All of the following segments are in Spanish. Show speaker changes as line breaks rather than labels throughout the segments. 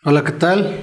Hola, ¿qué tal?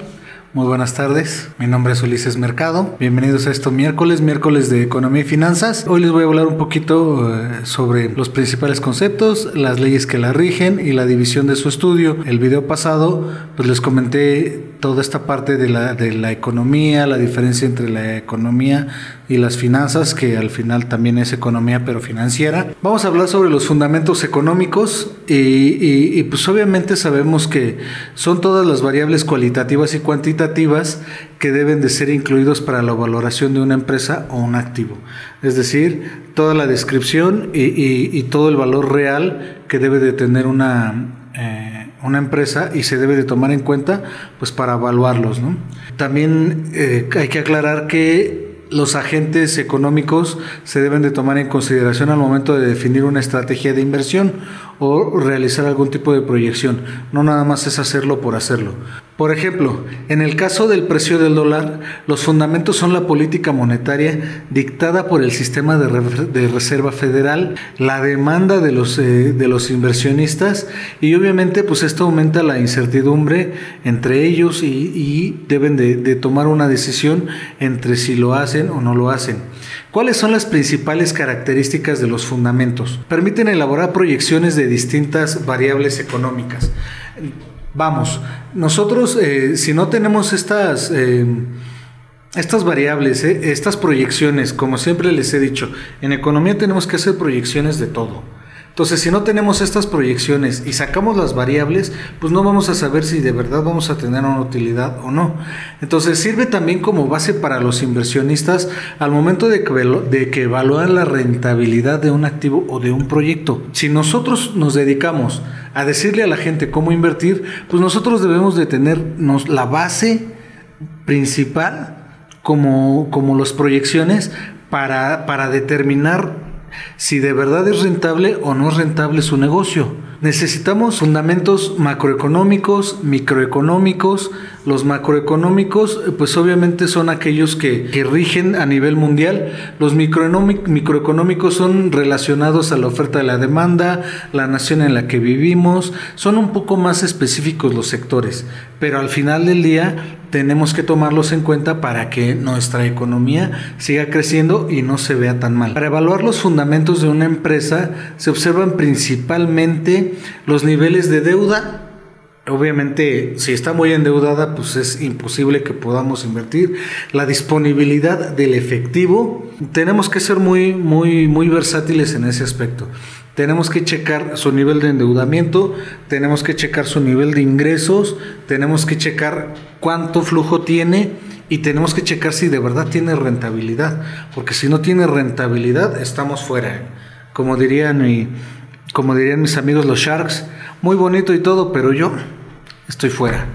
Muy buenas tardes. Mi nombre es Ulises Mercado. Bienvenidos a esto miércoles de Economía y Finanzas. Hoy les voy a hablar un poquito sobre los principales conceptos, las leyes que la rigen y la división de su estudio. El video pasado pues les comenté toda esta parte de la economía, la diferencia entre la economía y las finanzas, que al final también es economía pero financiera. Vamos a hablar sobre los fundamentos económicos y pues obviamente sabemos que son todas las variables cualitativas y cuantitativas que deben de ser incluidos para la valoración de una empresa o un activo. Es decir, toda la descripción y todo el valor real que debe de tener una empresa y se debe de tomar en cuenta pues para evaluarlos, ¿no? También hay que aclarar que los agentes económicos se deben de tomar en consideración al momento de definir una estrategia de inversión o realizar algún tipo de proyección. No nada más es hacerlo por hacerlo. Por ejemplo, en el caso del precio del dólar, los fundamentos son la política monetaria dictada por el sistema de Reserva Federal, la demanda de los inversionistas y obviamente pues esto aumenta la incertidumbre entre ellos y deben de tomar una decisión entre si lo hacen o no lo hacen. ¿Cuáles son las principales características de los fundamentos? Permiten elaborar proyecciones de distintas variables económicas. Vamos, nosotros si no tenemos estas variables, estas proyecciones, como siempre les he dicho, en economía tenemos que hacer proyecciones de todo. Entonces, si no tenemos estas proyecciones y sacamos las variables, pues no vamos a saber si de verdad vamos a tener una utilidad o no. Entonces, sirve también como base para los inversionistas al momento de que evalúan la rentabilidad de un activo o de un proyecto. Si nosotros nos dedicamos a decirle a la gente cómo invertir, pues nosotros debemos de tenernos la base principal como las proyecciones para determinar si de verdad es rentable o no es rentable su negocio. Necesitamos fundamentos macroeconómicos, microeconómicos. Los macroeconómicos pues obviamente son aquellos que rigen a nivel mundial. Los microeconómicos son relacionados a la oferta y la demanda, la nación en la que vivimos. Son un poco más específicos los sectores, pero al final del día tenemos que tomarlos en cuenta para que nuestra economía siga creciendo y no se vea tan mal. Para evaluar los fundamentos de una empresa se observan principalmente los niveles de deuda. Obviamente, si está muy endeudada, pues es imposible que podamos invertir. La disponibilidad del efectivo. Tenemos que ser muy versátiles en ese aspecto. Tenemos que checar su nivel de endeudamiento, tenemos que checar su nivel de ingresos, tenemos que checar cuánto flujo tiene y tenemos que checar si de verdad tiene rentabilidad. Porque si no tiene rentabilidad, estamos fuera. Como dirían mis amigos los Sharks, muy bonito y todo, pero yo estoy fuera.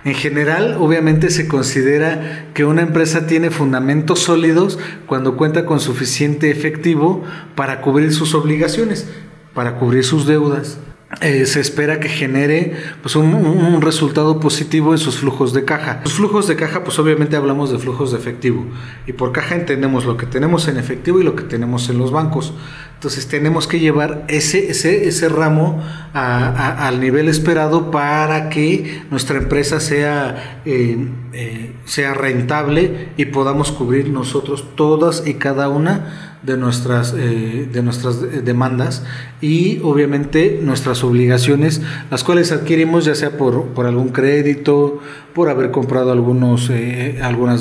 En general, obviamente se considera que una empresa tiene fundamentos sólidos cuando cuenta con suficiente efectivo para cubrir sus obligaciones, para cubrir sus deudas. Se espera que genere pues un resultado positivo en sus flujos de caja. Los flujos de caja, pues obviamente hablamos de flujos de efectivo, y por caja entendemos lo que tenemos en efectivo y lo que tenemos en los bancos. Entonces tenemos que llevar ese ramo al nivel esperado para que nuestra empresa sea rentable y podamos cubrir nosotros todas y cada una de nuestras demandas y obviamente nuestras obligaciones, las cuales adquirimos ya sea por algún crédito, por haber comprado algunas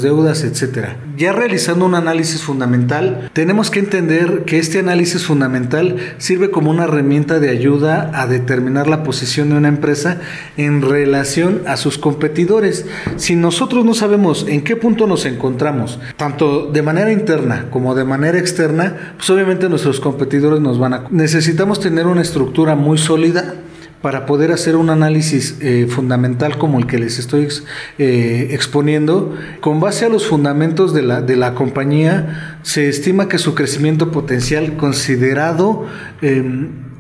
deudas, etcétera. Ya realizando un análisis fundamental, tenemos que entender que este análisis fundamental sirve como una herramienta de ayuda a determinar la posición de una empresa en relación a sus competidores. Si nosotros no sabemos en qué punto nos encontramos, tanto de manera interna como de manera externa, pues obviamente nuestros competidores necesitamos tener una estructura muy sólida para poder hacer un análisis fundamental como el que les estoy exponiendo. Con base a los fundamentos de la compañía, se estima que su crecimiento potencial, considerado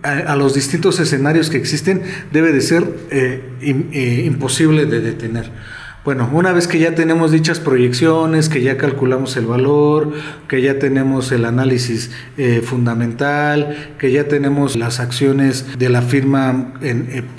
a los distintos escenarios que existen, debe de ser imposible de detener. Bueno, una vez que ya tenemos dichas proyecciones, que ya calculamos el valor, que ya tenemos el análisis fundamental, que ya tenemos las acciones de la firma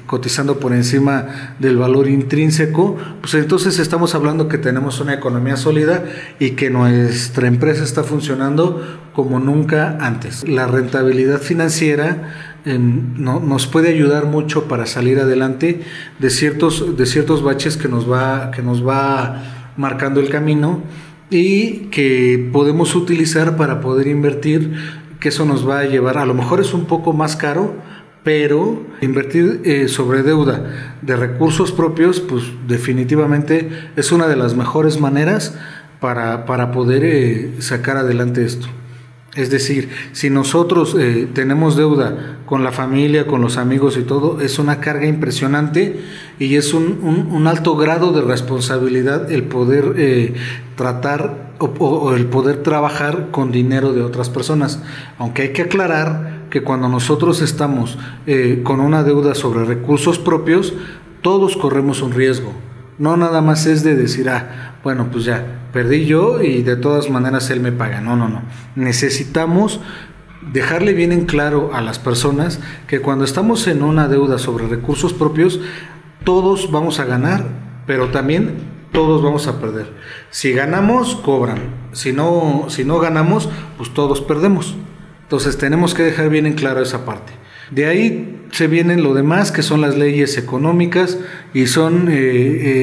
cotizando por encima del valor intrínseco, pues entonces estamos hablando que tenemos una economía sólida y que nuestra empresa está funcionando como nunca antes. La rentabilidad financiera nos puede ayudar mucho para salir adelante de ciertos baches que nos va marcando el camino y que podemos utilizar para poder invertir, que eso nos va a llevar, a lo mejor es un poco más caro, pero invertir sobre deuda de recursos propios, pues definitivamente es una de las mejores maneras para poder sacar adelante esto. Es decir, si nosotros tenemos deuda con la familia, con los amigos y todo, es una carga impresionante y es un alto grado de responsabilidad el poder tratar o el poder trabajar con dinero de otras personas. Aunque hay que aclarar que cuando nosotros estamos con una deuda sobre recursos propios, todos corremos un riesgo. No nada más es de decir, bueno, pues ya, perdí yo y de todas maneras él me paga. No. Necesitamos dejarle bien en claro a las personas que cuando estamos en una deuda sobre recursos propios, todos vamos a ganar, pero también todos vamos a perder. Si ganamos, cobran. Si no ganamos, pues todos perdemos. Entonces tenemos que dejar bien en claro esa parte. De ahí se vienen lo demás, que son las leyes económicas, y son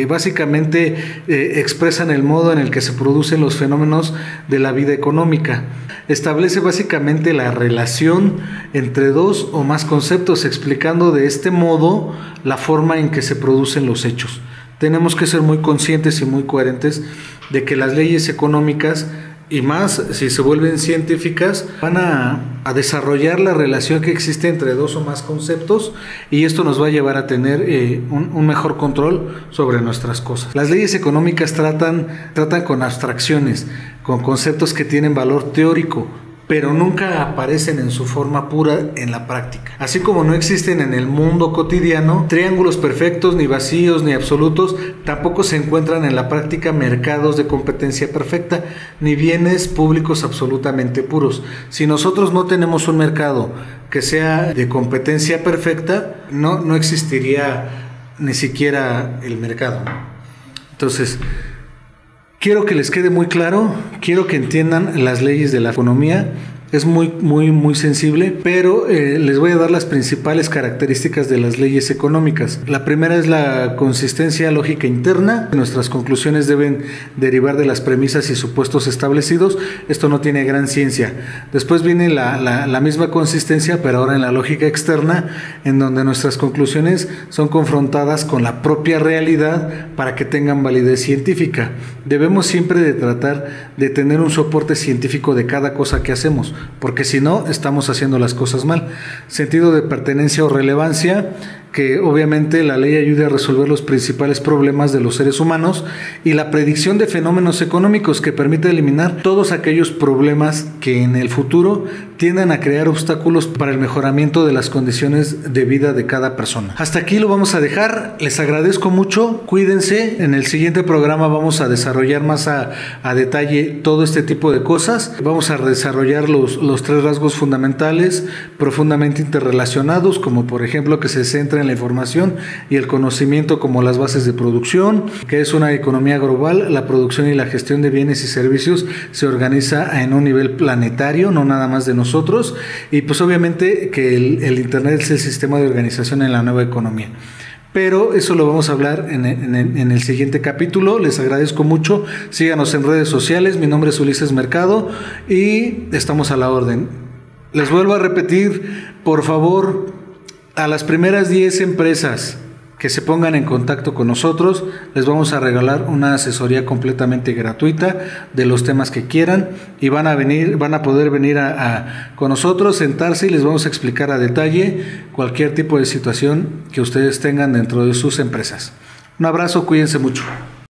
básicamente expresan el modo en el que se producen los fenómenos de la vida económica. Establece básicamente la relación entre dos o más conceptos, explicando de este modo la forma en que se producen los hechos. Tenemos que ser muy conscientes y muy coherentes de que las leyes económicas, y más si se vuelven científicas, van a desarrollar la relación que existe entre dos o más conceptos, y esto nos va a llevar a tener un mejor control sobre nuestras cosas. Las leyes económicas tratan con abstracciones, con conceptos que tienen valor teórico, pero nunca aparecen en su forma pura en la práctica. Así como no existen en el mundo cotidiano triángulos perfectos, ni vacíos, ni absolutos, tampoco se encuentran en la práctica mercados de competencia perfecta, ni bienes públicos absolutamente puros. Si nosotros no tenemos un mercado que sea de competencia perfecta, no existiría ni siquiera el mercado. Entonces, quiero que les quede muy claro, quiero que entiendan las leyes de la economía. Es muy sensible, pero les voy a dar las principales características de las leyes económicas. La primera es la consistencia lógica interna. Nuestras conclusiones deben derivar de las premisas y supuestos establecidos. Esto no tiene gran ciencia. Después viene la misma consistencia, pero ahora en la lógica externa, en donde nuestras conclusiones son confrontadas con la propia realidad para que tengan validez científica. Debemos siempre de tratar de tener un soporte científico de cada cosa que hacemos, porque si no, estamos haciendo las cosas mal. Sentido de pertenencia o relevancia, que obviamente la ley ayude a resolver los principales problemas de los seres humanos, y la predicción de fenómenos económicos, que permite eliminar todos aquellos problemas que en el futuro tiendan a crear obstáculos para el mejoramiento de las condiciones de vida de cada persona. Hasta aquí lo vamos a dejar. Les agradezco mucho, cuídense. En el siguiente programa vamos a desarrollar más a detalle todo este tipo de cosas. Vamos a desarrollar los tres rasgos fundamentales profundamente interrelacionados, como por ejemplo que se centra en la información y el conocimiento como las bases de producción, que es una economía global. La producción y la gestión de bienes y servicios se organiza en un nivel planetario, no nada más de nosotros, y pues obviamente que el Internet es el sistema de organización en la nueva economía. Pero eso lo vamos a hablar en el siguiente capítulo. Les agradezco mucho. Síganos en redes sociales. Mi nombre es Ulises Mercado y estamos a la orden. Les vuelvo a repetir, por favor, a las primeras 10 empresas que se pongan en contacto con nosotros, les vamos a regalar una asesoría completamente gratuita de los temas que quieran, y van a poder venir con nosotros, sentarse, y les vamos a explicar a detalle cualquier tipo de situación que ustedes tengan dentro de sus empresas. Un abrazo, cuídense mucho.